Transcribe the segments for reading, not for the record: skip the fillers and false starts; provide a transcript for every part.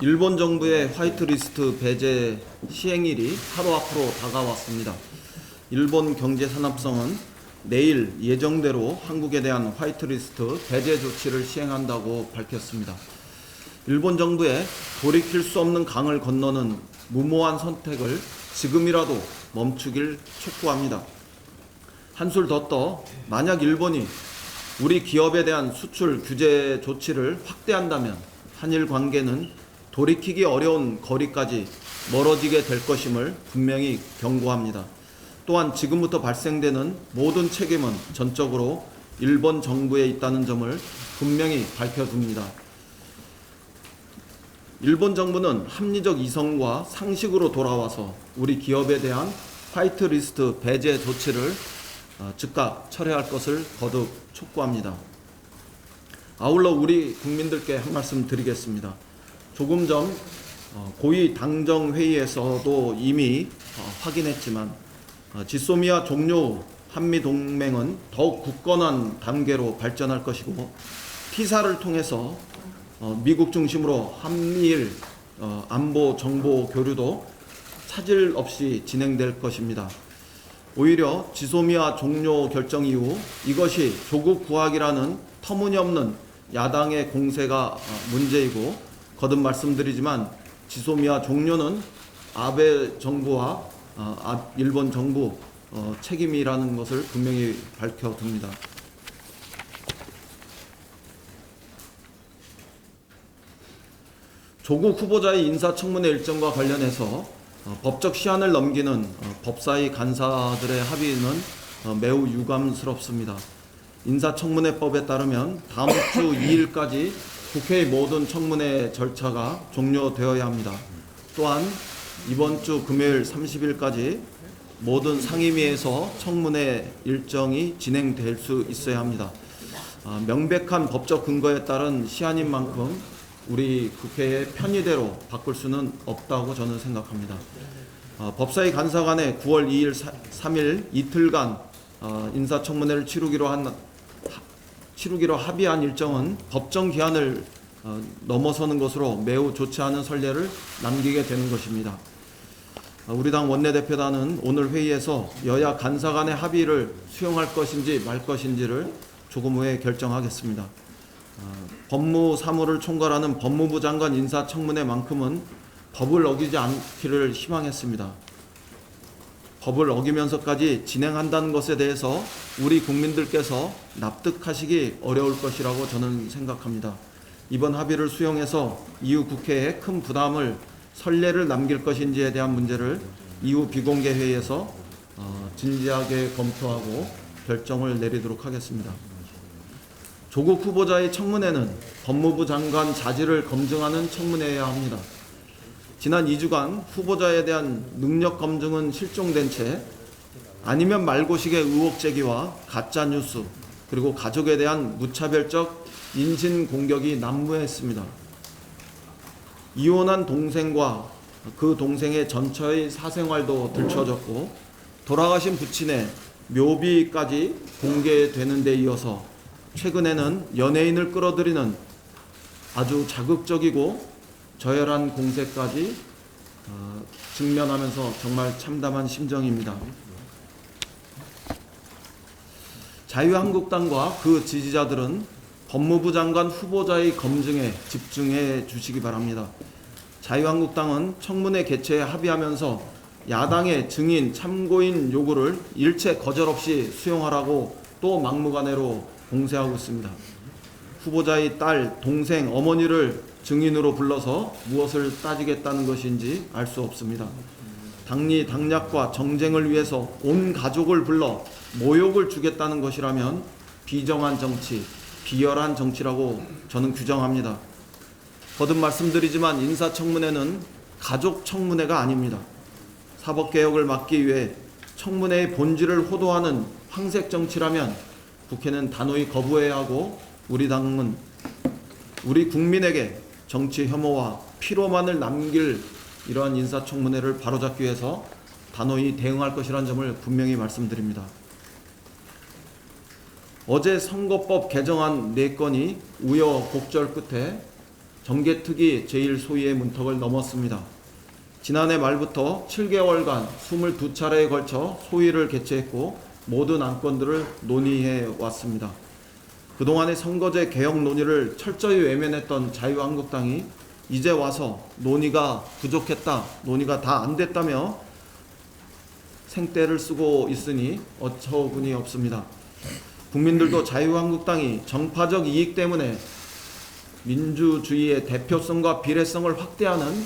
일본 정부의 화이트리스트 배제 시행일이 하루 앞으로 다가왔습니다. 일본 경제산업성은 내일 예정대로 한국에 대한 화이트리스트 배제 조치를 시행한다고 밝혔습니다. 일본 정부의 돌이킬 수 없는 강을 건너는 무모한 선택을 지금이라도 멈추길 촉구합니다. 한술 더 떠 만약 일본이 우리 기업에 대한 수출 규제 조치를 확대한다면 한일 관계는 돌이키기 어려운 거리까지 멀어지게 될 것임을 분명히 경고합니다. 또한 지금부터 발생되는 모든 책임은 전적으로 일본 정부에 있다는 점을 분명히 밝혀둡니다. 일본 정부는 합리적 이성과 상식으로 돌아와서 우리 기업에 대한 화이트리스트 배제 조치를 즉각 철회할 것을 거듭 촉구합니다. 아울러 우리 국민들께 한 말씀 드리겠습니다. 조금 전 고위 당정회의에서도 이미 확인했지만 지소미아 종료 후 한미동맹은 더욱 굳건한 단계로 발전할 것이고 티사를 통해서 미국 중심으로 한미일 안보 정보 교류도 차질 없이 진행될 것입니다. 오히려 지소미아 종료 결정 이후 이것이 조국 구하기라는 터무니없는 야당의 공세가 문제이고 거듭 말씀드리지만 지소미아 종료는 아베 정부와 일본 정부 책임이라는 것을 분명히 밝혀둡니다. 조국 후보자의 인사청문회 일정과 관련해서 법적 시한을 넘기는 법사위 간사들의 합의는 매우 유감스럽습니다. 인사청문회법에 따르면 다음 주 2일까지 국회의 모든 청문회 절차가 종료되어야 합니다. 또한 이번 주 금요일 30일까지 모든 상임위에서 청문회 일정이 진행될 수 있어야 합니다. 명백한 법적 근거에 따른 시한인 만큼 우리 국회의 편의대로 바꿀 수는 없다고 저는 생각합니다. 법사위 간사 간에 9월 2일, 3일 이틀간 인사청문회를 치르기로 합의한 일정은 법정 기한을 넘어서는 것으로 매우 좋지 않은 선례를 남기게 되는 것입니다. 우리 당 원내대표단은 오늘 회의에서 여야 간사 간의 합의를 수용할 것인지 말 것인지를 조금 후에 결정하겠습니다. 법무사무를 총괄하는 법무부 장관 인사청문회만큼은 법을 어기지 않기를 희망했습니다. 법을 어기면서까지 진행한다는 것에 대해서 우리 국민들께서 납득하시기 어려울 것이라고 저는 생각합니다. 이번 합의를 수용해서 이후 국회에 큰 부담을 선례를 남길 것인지에 대한 문제를 이후 비공개 회의에서 진지하게 검토하고 결정을 내리도록 하겠습니다. 조국 후보자의 청문회는 법무부 장관 자질을 검증하는 청문회여야 합니다. 지난 2주간 후보자에 대한 능력 검증은 실종된 채 아니면 말고식의 의혹 제기와 가짜뉴스 그리고 가족에 대한 무차별적 인신 공격이 난무했습니다. 이혼한 동생과 그 동생의 전처의 사생활도 들춰졌고 돌아가신 부친의 묘비까지 공개되는 데 이어서 최근에는 연예인을 끌어들이는 아주 자극적이고 저열한 공세까지 직면하면서 정말 참담한 심정입니다. 자유한국당과 그 지지자들은 법무부 장관 후보자의 검증에 집중해 주시기 바랍니다. 자유한국당은 청문회 개최에 합의하면서 야당의 증인, 참고인 요구를 일체 거절 없이 수용하라고 또 막무가내로 공세하고 있습니다. 후보자의 딸, 동생, 어머니를 증인으로 불러서 무엇을 따지겠다는 것인지 알 수 없습니다. 당리 당략과 정쟁을 위해서 온 가족을 불러 모욕을 주겠다는 것이라면 비정한 정치, 비열한 정치라고 저는 규정합니다. 거듭 말씀드리지만 인사청문회는 가족 청문회가 아닙니다. 사법개혁을 막기 위해 청문회의 본질을 호도하는 황색 정치라면 국회는 단호히 거부해야 하고 우리 당은 우리 국민에게 정치 혐오와 피로만을 남길 이러한 인사청문회를 바로잡기 위해서 단호히 대응할 것이라는 점을 분명히 말씀드립니다. 어제 선거법 개정안 4건이 우여곡절 끝에 정개특위 제1소위의 문턱을 넘었습니다. 지난해 말부터 7개월간 22차례에 걸쳐 소위를 개최했고 모든 안건들을 논의해 왔습니다. 그동안의 선거제 개혁 논의를 철저히 외면했던 자유한국당이 이제 와서 논의가 부족했다, 논의가 다 안 됐다며 생떼를 쓰고 있으니 어처구니 없습니다. 국민들도 자유한국당이 정파적 이익 때문에 민주주의의 대표성과 비례성을 확대하는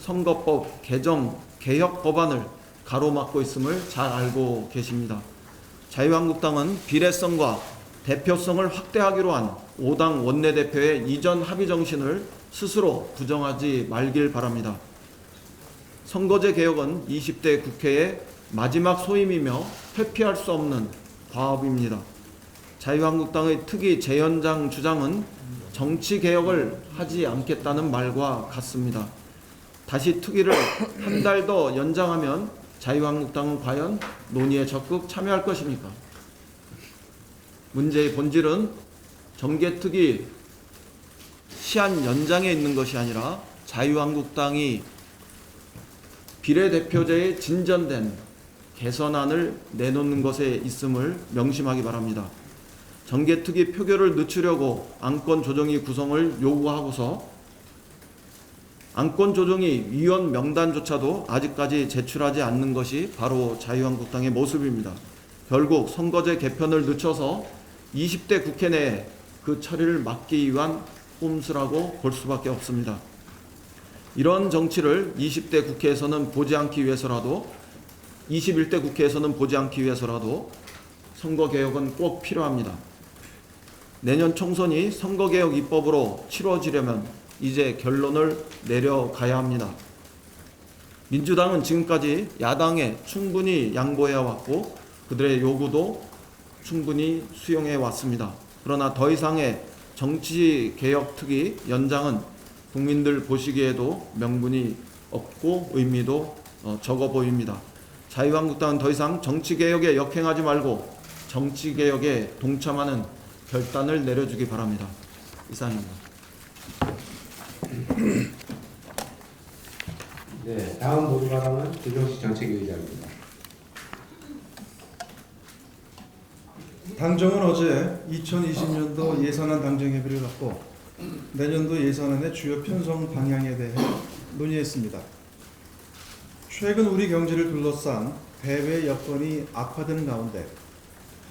선거법 개정 개혁 법안을 가로막고 있음을 잘 알고 계십니다. 자유한국당은 비례성과 대표성을 확대하기로 한 5당 원내대표의 이전 합의 정신을 스스로 부정하지 말길 바랍니다. 선거제 개혁은 20대 국회의 마지막 소임이며 회피할 수 없는 과업입니다. 자유한국당의 특위 재연장 주장은 정치개혁을 하지 않겠다는 말과 같습니다. 다시 특위를 한 달 더 연장하면 자유한국당은 과연 논의에 적극 참여할 것입니까? 문제의 본질은 정개특위 시한 연장에 있는 것이 아니라 자유한국당이 비례대표제의 진전된 개선안을 내놓는 것에 있음을 명심하기 바랍니다. 정개특위 표결을 늦추려고 안건조정위 구성을 요구하고서 안건조정위 위원 명단조차도 아직까지 제출하지 않는 것이 바로 자유한국당의 모습입니다. 결국 선거제 개편을 늦춰서 20대 국회 내에 그 처리를 막기 위한 꼼수라고 볼 수밖에 없습니다. 이런 정치를 20대 국회에서는 보지 않기 위해서라도 21대 국회에서는 보지 않기 위해서라도 선거개혁은 꼭 필요합니다. 내년 총선이 선거개혁 입법으로 치러지려면 이제 결론을 내려가야 합니다. 민주당은 지금까지 야당에 충분히 양보해 왔고 그들의 요구도 충분히 수용해 왔습니다. 그러나 더 이상의 정치개혁특위 연장은 국민들 보시기에도 명분이 없고 의미도 적어 보입니다. 자유한국당은 더 이상 정치개혁에 역행하지 말고 정치개혁에 동참하는 결단을 내려주기 바랍니다. 이상입니다. 네, 다음 논의발언은 조정식 정책위의장입니다. 당정은 어제 2020년도 예산안 당정 협의를 갖고 내년도 예산안의 주요 편성 방향에 대해 논의했습니다. 최근 우리 경제를 둘러싼 대외 여건이 악화되는 가운데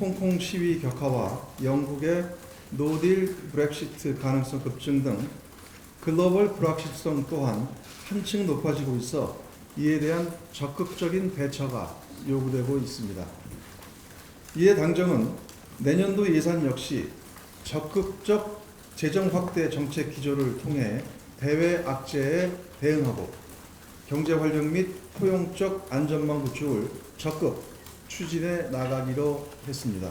홍콩 시위 격화와 영국의 노딜 브렉시트 가능성 급증 등 글로벌 불확실성 또한 한층 높아지고 있어 이에 대한 적극적인 대처가 요구되고 있습니다. 이에 당정은 내년도 예산 역시 적극적 재정 확대 정책 기조를 통해 대외 악재에 대응하고 경제 활력 및 포용적 안전망 구축을 적극 추진해 나가기로 했습니다.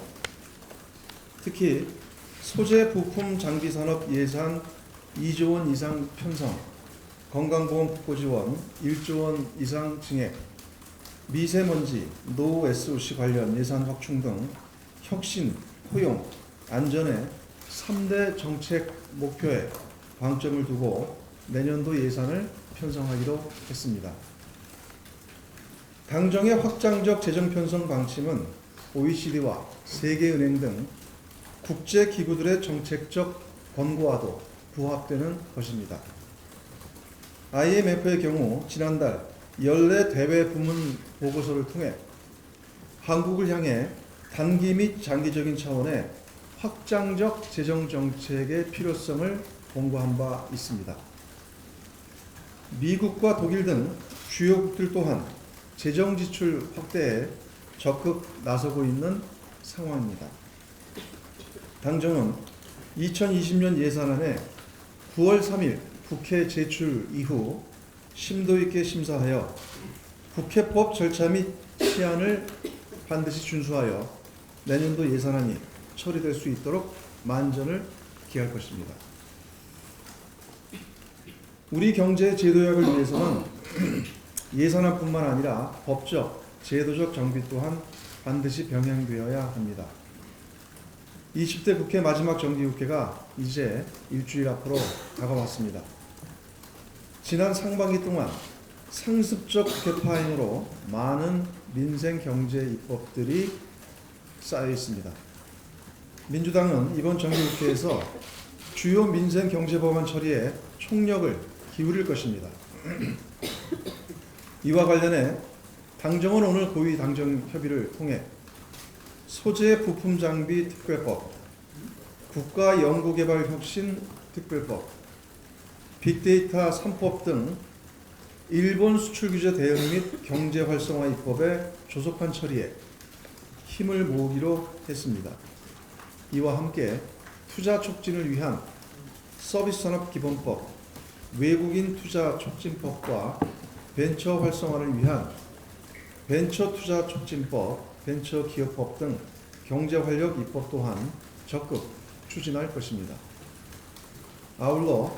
특히 소재 부품 장비 산업 예산 2조 원 이상 편성, 건강보험 복구 지원 1조 원 이상 증액, 미세먼지, 노후 SOC 관련 예산 확충 등 혁신, 포용, 안전의 3대 정책 목표에 방점을 두고 내년도 예산을 편성하기로 했습니다. 당정의 확장적 재정 편성 방침은 OECD와 세계은행 등 국제기구들의 정책적 권고와도 부합되는 것입니다. IMF의 경우 지난달 연례 대외 부문 보고서를 통해 한국을 향해 단기 및 장기적인 차원의 확장적 재정 정책의 필요성을 권고한 바 있습니다. 미국과 독일 등 주요국들 또한 재정 지출 확대에 적극 나서고 있는 상황입니다. 당정은 2020년 예산안에 9월 3일 국회 제출 이후 심도 있게 심사하여 국회법 절차 및 시한을 반드시 준수하여 내년도 예산안이 처리될 수 있도록 만전을 기할 것입니다. 우리 경제 제도약을 위해서는 예산안뿐만 아니라 법적, 제도적 정비 또한 반드시 병행되어야 합니다. 20대 국회 마지막 정기국회가 이제 일주일 앞으로 다가왔습니다. 지난 상반기 동안 상습적 국회 파행으로 많은 민생 경제 입법들이 쌓여 있습니다. 민주당은 이번 정기국회에서 주요 민생 경제 법안 처리에 총력을 기울일 것입니다. 이와 관련해 당정은 오늘 고위 당정 협의를 통해 소재 부품 장비 특별법, 국가연구개발혁신 특별법, 빅데이터 3법 등 일본 수출규제 대응 및 경제활성화 입법의 조속한 처리에 힘을 모으기로 했습니다. 이와 함께 투자 촉진을 위한 서비스산업기본법, 외국인 투자 촉진법과 벤처 활성화를 위한 벤처투자 촉진법, 벤처기업법 등 경제활력 입법 또한 적극 추진할 것입니다. 아울러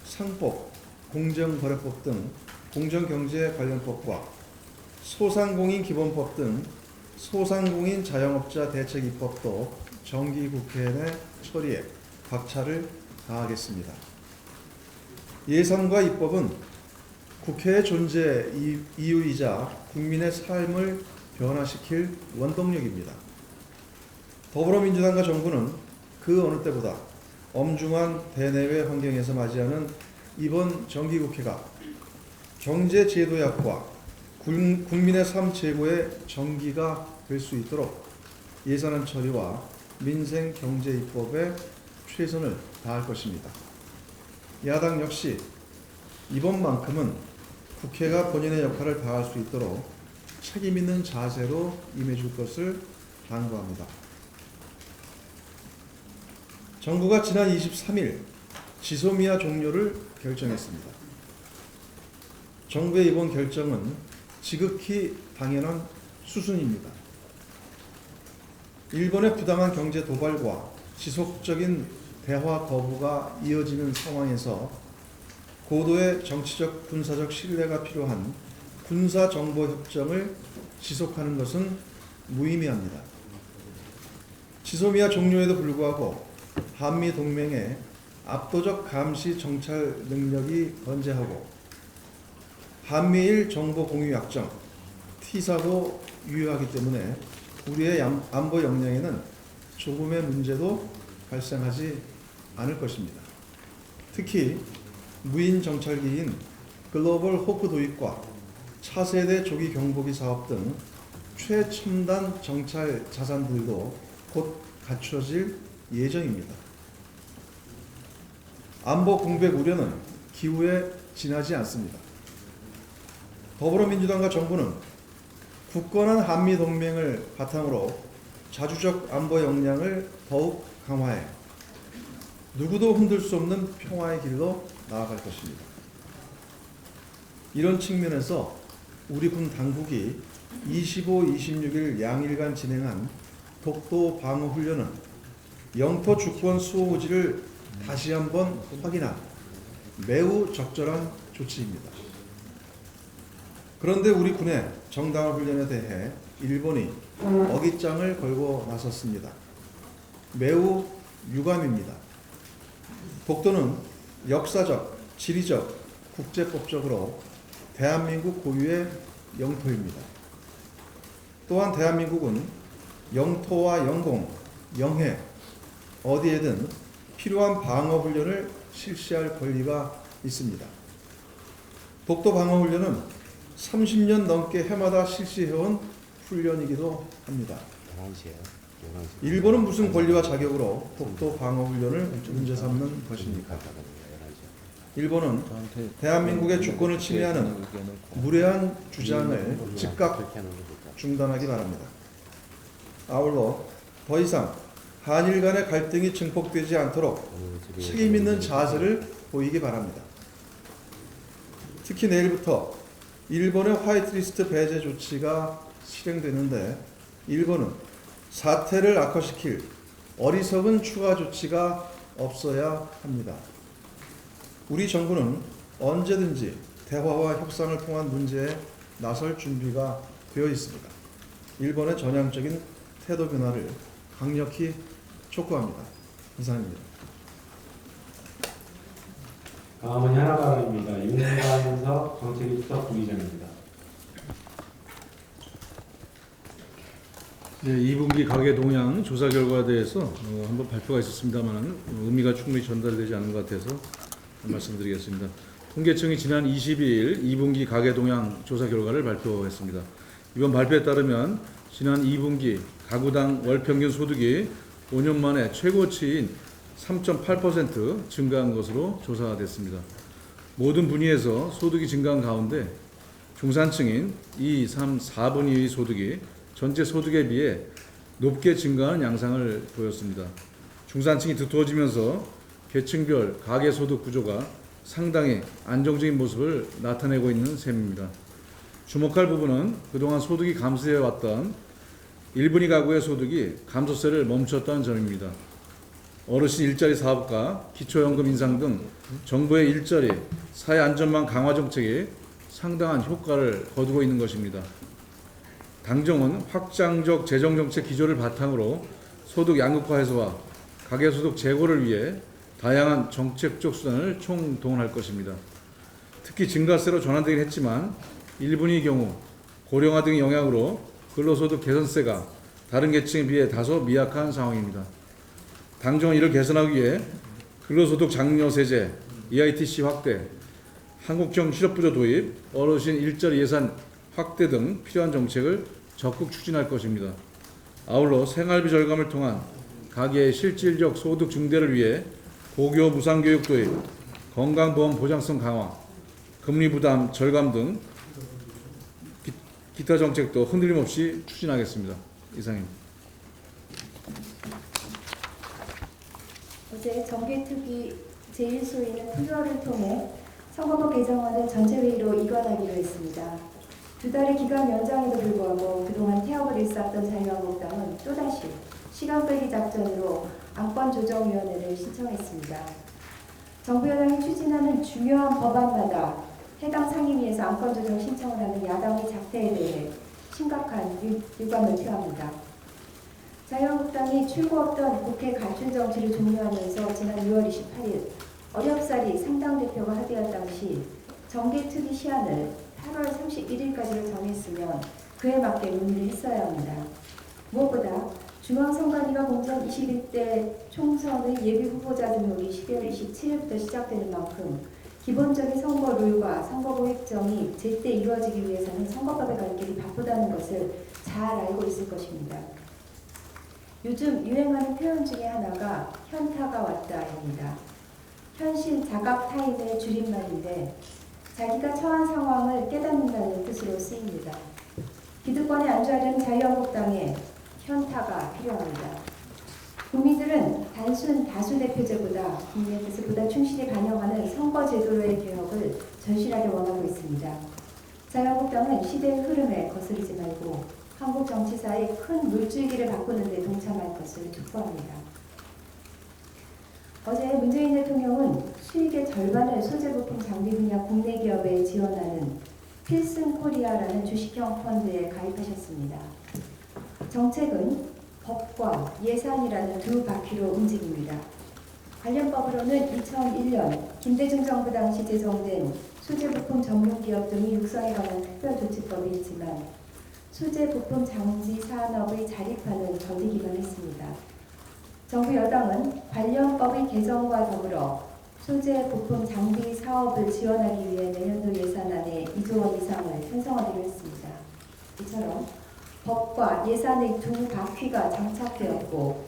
상법, 공정거래법 등 공정경제 관련법과 소상공인 기본법 등 소상공인 자영업자 대책 입법도 정기국회 내 처리에 박차를 가하겠습니다. 예산과 입법은 국회의 존재 이유이자 국민의 삶을 변화시킬 원동력입니다. 더불어민주당과 정부는 그 어느 때보다 엄중한 대내외 환경에서 맞이하는 이번 정기국회가 경제제도약과 국민의 삶 제고의 정기가 될 수 있도록 예산안 처리와 민생 경제 입법에 최선을 다할 것입니다. 야당 역시 이번만큼은 국회가 본인의 역할을 다할 수 있도록 책임 있는 자세로 임해줄 것을 당부합니다. 정부가 지난 23일 지소미아 종료를 결정했습니다. 정부의 이번 결정은 지극히 당연한 수순입니다. 일본의 부당한 경제 도발과 지속적인 대화 거부가 이어지는 상황에서 고도의 정치적 군사적 신뢰가 필요한 군사정보협정을 지속하는 것은 무의미합니다. 지소미아 종료에도 불구하고 한미동맹의 압도적 감시 정찰 능력이 건재하고 한미일 정보공유약정 T사도 유효하기 때문에 우리의 안보 역량에는 조금의 문제도 발생하지 않을 것입니다. 특히 무인 정찰기인 글로벌 호크 도입과 차세대 조기 경보기 사업 등 최첨단 정찰 자산들도 곧 갖춰질 예정입니다. 안보 공백 우려는 기후에 지나지 않습니다. 더불어민주당과 정부는 굳건한 한미동맹을 바탕으로 자주적 안보 역량을 더욱 강화해 누구도 흔들 수 없는 평화의 길로 나아갈 것입니다. 이런 측면에서 우리 군 당국이 25, 26일 양일간 진행한 독도 방어 훈련은 영토 주권 수호 의지를 다시 한번 확인한 매우 적절한 조치입니다. 그런데 우리 군의 정당화 훈련에 대해 일본이 어깃장을 걸고 나섰습니다. 매우 유감입니다. 독도는 역사적, 지리적, 국제법적으로 대한민국 고유의 영토입니다. 또한 대한민국은 영토와 영공, 영해 어디에든 필요한 방어 훈련을 실시할 권리가 있습니다. 독도 방어 훈련은 30년 넘게 해마다 실시해온 훈련이기도 합니다. 일본은 무슨 권리와 자격으로 독도 방어 훈련을 문제 삼는 것입니까? 일본은 대한민국의 주권을 침해하는 무례한 주장을 즉각 중단하기 바랍니다. 아울러 더 이상 한일 간의 갈등이 증폭되지 않도록 책임 있는 자세를 보이기 바랍니다. 특히 내일부터 일본의 화이트리스트 배제 조치가 실행되는데 일본은 사태를 악화시킬 어리석은 추가 조치가 없어야 합니다. 우리 정부는 언제든지 대화와 협상을 통한 문제에 나설 준비가 되어 있습니다. 일본의 전향적인 태도 변화를 강력히 촉구합니다. 이상입니다. 다음은 현안발언입니다. 윤관석 정책위 수석 부의장입니다. 네, 2분기 가계 동향 조사 결과에 대해서 한번 발표가 있었습니다만 의미가 충분히 전달되지 않은 것 같아서 말씀드리겠습니다. 통계청이 지난 22일 2분기 가계 동향 조사 결과를 발표했습니다. 이번 발표에 따르면 지난 2분기 가구당 월 평균 소득이 5년 만에 최고치인 3.8% 증가한 것으로 조사됐습니다. 모든 분야에서 소득이 증가한 가운데 중산층인 2, 3, 4분위의 소득이 전체 소득에 비해 높게 증가하는 양상을 보였습니다. 중산층이 두터워지면서 계층별 가계소득 구조가 상당히 안정적인 모습을 나타내고 있는 셈입니다. 주목할 부분은 그동안 소득이 감소해왔던 1분위 가구의 소득이 감소세를 멈췄다는 점입니다. 어르신 일자리 사업과 기초연금 인상 등 정부의 일자리, 사회 안전망 강화 정책이 상당한 효과를 거두고 있는 것입니다. 당정은 확장적 재정정책 기조를 바탕으로 소득 양극화 해소와 가계소득 제고를 위해 다양한 정책적 수단을 총동원할 것입니다. 특히 증가세로 전환되긴 했지만 1분위의 경우 고령화 등의 영향으로 근로소득 개선세가 다른 계층에 비해 다소 미약한 상황입니다. 당정은 이를 개선하기 위해 근로소득 장려세제, EITC 확대, 한국형 실업부조 도입, 어르신 일자리 예산 확대 등 필요한 정책을 적극 추진할 것입니다. 아울러 생활비 절감을 통한 가계의 실질적 소득 증대를 위해 고교 무상교육 도입, 건강보험 보장성 강화, 금리 부담 절감 등 기타 정책도 흔들림 없이 추진하겠습니다. 이상입니다. 어제 정기특위 제1소위는 투표를 통해 선거법 개정안을 전체회의로 이관하기로 했습니다. 2달의 기간 연장에도 불구하고 그동안 태업을 일쌌던 자유한국당은 또다시 시간 끌기 작전으로 안건조정위원회를 신청했습니다. 정부 여당이 추진하는 중요한 법안마다 해당 상임위에서 안건조정 신청을 하는 야당의 작태에 대해 심각한 유감을 표합니다. 자유한국당이 출구없던 국회 가출 정치를 종료하면서 지난 6월 28일 어렵사리 상당대표가 합의한 당시 정기특위 시한을 8월 31일까지로 정했으면 그에 맞게 논의를 했어야 합니다. 무엇보다 중앙선관위가 공천 21대 총선의 예비 후보자 등록이 12월 27일부터 시작되는 만큼 기본적인 선거 룰과 선거법 획정이 제때 이루어지기 위해서는 선거법의 갈 길이 바쁘다는 것을 잘 알고 있을 것입니다. 요즘 유행하는 표현 중에 하나가 현타가 왔다입니다. 현실 자각 타임의 줄임말인데 자기가 처한 상황을 깨닫는다는 뜻으로 쓰입니다. 기득권에 안주하려는 자유한국당에 현타가 필요합니다. 국민들은 단순 다수대표제보다 국민의 뜻을 보다 충실히 반영하는 선거제도의 개혁을 절실하게 원하고 있습니다. 자유한국당은 시대의 흐름에 거스르지 말고 한국 정치사의 큰 물줄기를 바꾸는 데 동참할 것을 촉구합니다. 어제 문재인 대통령은 수익의 절반을 소재부품 장비 분야 국내 기업에 지원하는 필승 코리아라는 주식형 펀드에 가입하셨습니다. 정책은 법과 예산이라는 두 바퀴로 움직입니다. 관련 법으로는 2001년 김대중 정부 당시 제정된 소재부품 전문기업 등의 육성에 관한 특별조치법이 있지만 소재부품 장비 산업의 자립화는 더디기만 했습니다. 정부 여당은 관련 법의 개정과 더불어 소재 부품 장비 사업을 지원하기 위해 내년도 예산안에 2조 원 이상을 편성하기로 했습니다. 이처럼 법과 예산의 두 바퀴가 장착되었고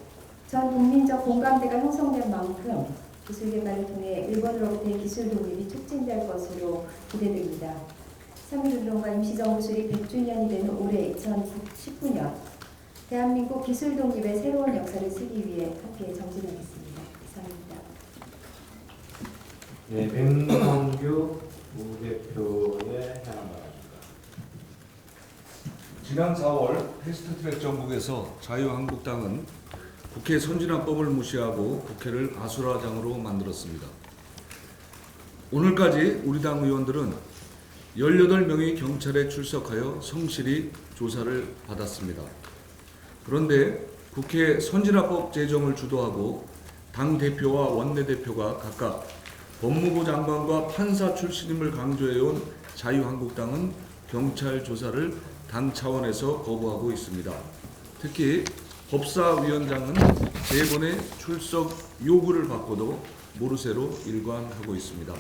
전 국민적 공감대가 형성된 만큼 기술 개발을 통해 일본으로부터의 기술 독립이 촉진될 것으로 기대됩니다. 3.1운동과 임시정부 수립 100주년이 되는 올해 2019년 대한민국 기술 독립의 새로운 역사를 쓰기 위해 함께 정진하겠습니다. 이상입니다. 네, 백성규 부대표의 현안 바랍니다. 지난 4월 패스트트랙 정국에서 자유한국당은 국회 선진화법을 무시하고 국회를 아수라장으로 만들었습니다. 오늘까지 우리 당 의원들은 18명의 경찰에 출석하여 성실히 조사를 받았습니다. 그런데 국회 선진화법 제정을 주도하고 당 대표와 원내대표가 각각 법무부 장관과 판사 출신임을 강조해온 자유한국당은 경찰 조사를 당 차원에서 거부하고 있습니다. 특히 법사위원장은 3번의 출석 요구를 받고도 모르쇠로 일관하고 있습니다.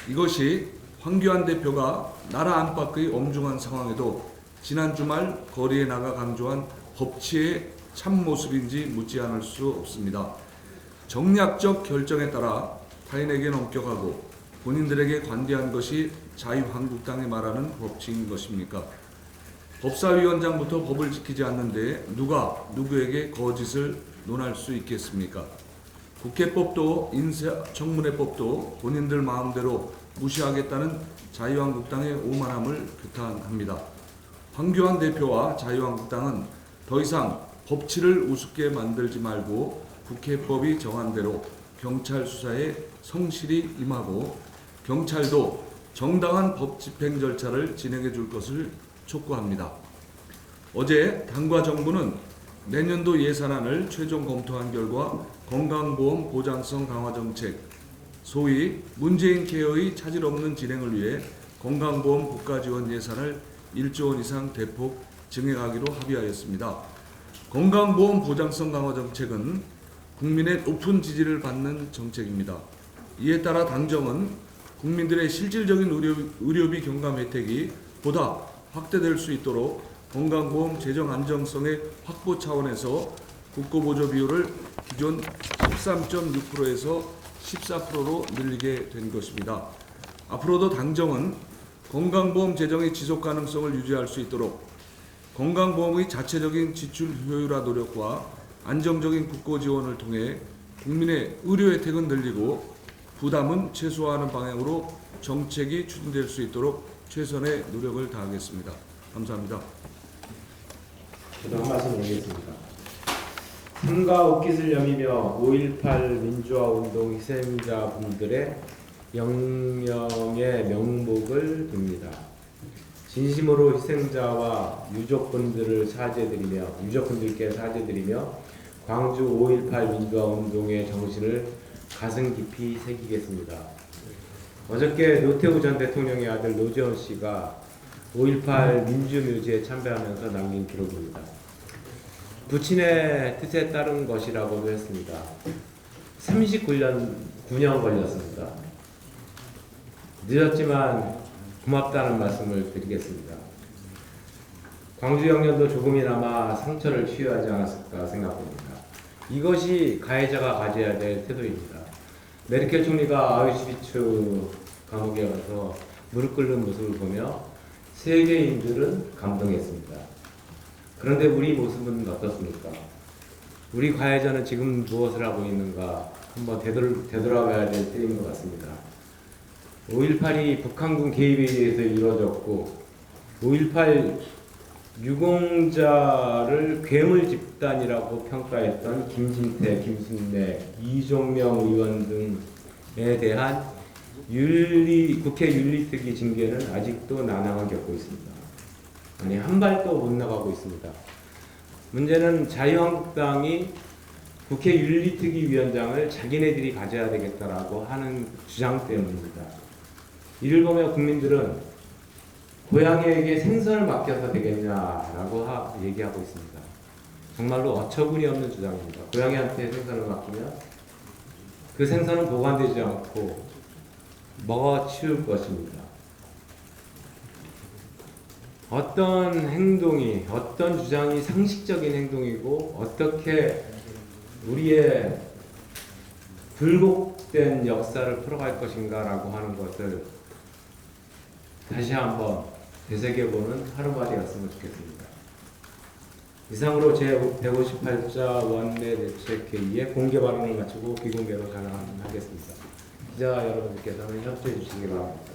이것이 황교안 대표가 나라 안팎의 엄중한 상황에도 지난 주말 거리에 나가 강조한 법치의 참모습인지 묻지 않을 수 없습니다. 정략적 결정에 따라 타인에게 엄격하고 본인들에게 관대한 것이 자유한국당이 말하는 법치인 것입니까? 법사위원장부터 법을 지키지 않는데 누가 누구에게 거짓을 논할 수 있겠습니까? 국회법도 인사청문회법도 본인들 마음대로 무시하겠다는 자유한국당의 오만함을 규탄합니다. 황교안 대표와 자유한국당은 더 이상 법치를 우습게 만들지 말고 국회법이 정한 대로 경찰 수사에 성실히 임하고 경찰도 정당한 법 집행 절차를 진행해 줄 것을 촉구합니다. 어제 당과 정부는 내년도 예산안을 최종 검토한 결과 건강보험 보장성 강화 정책, 소위 문재인 케어의 차질 없는 진행을 위해 건강보험 국가지원 예산을 1조 원 이상 대폭 증액하기로 합의하였습니다. 건강보험 보장성 강화 정책은 국민의 높은 지지를 받는 정책입니다. 이에 따라 당정은 국민들의 실질적인 의료비 경감 혜택이 보다 확대될 수 있도록 건강보험 재정 안정성의 확보 차원에서 국고보조 비율을 기존 13.6%에서 14%로 늘리게 된 것입니다. 앞으로도 당정은 건강보험 재정의 지속 가능성을 유지할 수 있도록 건강보험의 자체적인 지출 효율화 노력과 안정적인 국고 지원을 통해 국민의 의료 혜택은 늘리고 부담은 최소화하는 방향으로 정책이 추진될 수 있도록 최선의 노력을 다하겠습니다. 감사합니다. 저도 한 말씀 드리겠습니다. 삼가 옥기슬염이며 5.18 민주화운동 희생자분들의 영령의 명복을 빕니다. 진심으로 희생자와 유족분들께 사죄드리며 광주 5.18 민주화운동의 정신을 가슴 깊이 새기겠습니다. 어저께 노태우 전 대통령의 아들 노재원 씨가 5.18 민주묘지에 참배하면서 남긴 기록입니다. 부친의 뜻에 따른 것이라고도 했습니다. 39년 걸렸습니다. 늦었지만 고맙다는 말씀을 드리겠습니다. 광주 영년도 조금이나마 상처를 치유하지 않았을까 생각합니다. 이것이 가해자가 가져야 될 태도입니다. 메르켈 총리가 아우슈비츠 감옥에 가서 무릎 꿇는 모습을 보며 세계인들은 감동했습니다. 그런데 우리 모습은 어떻습니까? 우리 가해자는 지금 무엇을 하고 있는가 한번 되돌아봐야 될 때인 것 같습니다. 5.18이 북한군 개입에 의해서 이루어졌고 5.18 유공자를 괴물 집단이라고 평가했던 김진태, 김순례, 이종명 의원 등에 대한 국회 윤리특위 징계는 아직도 난항을 겪고 있습니다. 아니, 한 발도 못 나가고 있습니다. 문제는 자유한국당이 국회 윤리특위 위원장을 자기네들이 가져야 되겠다라고 하는 주장 때문입니다. 이를 보며 국민들은 고양이에게 생선을 맡겨서 되겠냐라고 얘기하고 있습니다. 정말로 어처구니 없는 주장입니다. 고양이한테 생선을 맡기면 그 생선은 보관되지 않고 먹어치울 것입니다. 어떤 행동이, 어떤 주장이 상식적인 행동이고 어떻게 우리의 굴곡된 역사를 풀어갈 것인가라고 하는 것을 다시 한번 되새겨보는 하루말이었으면 좋겠습니다. 이상으로 제158자 원내대책회의의 공개 발언을 마치고 비공개로 전환하겠습니다. 기자 여러분들께서는 협조해 주시기 바랍니다.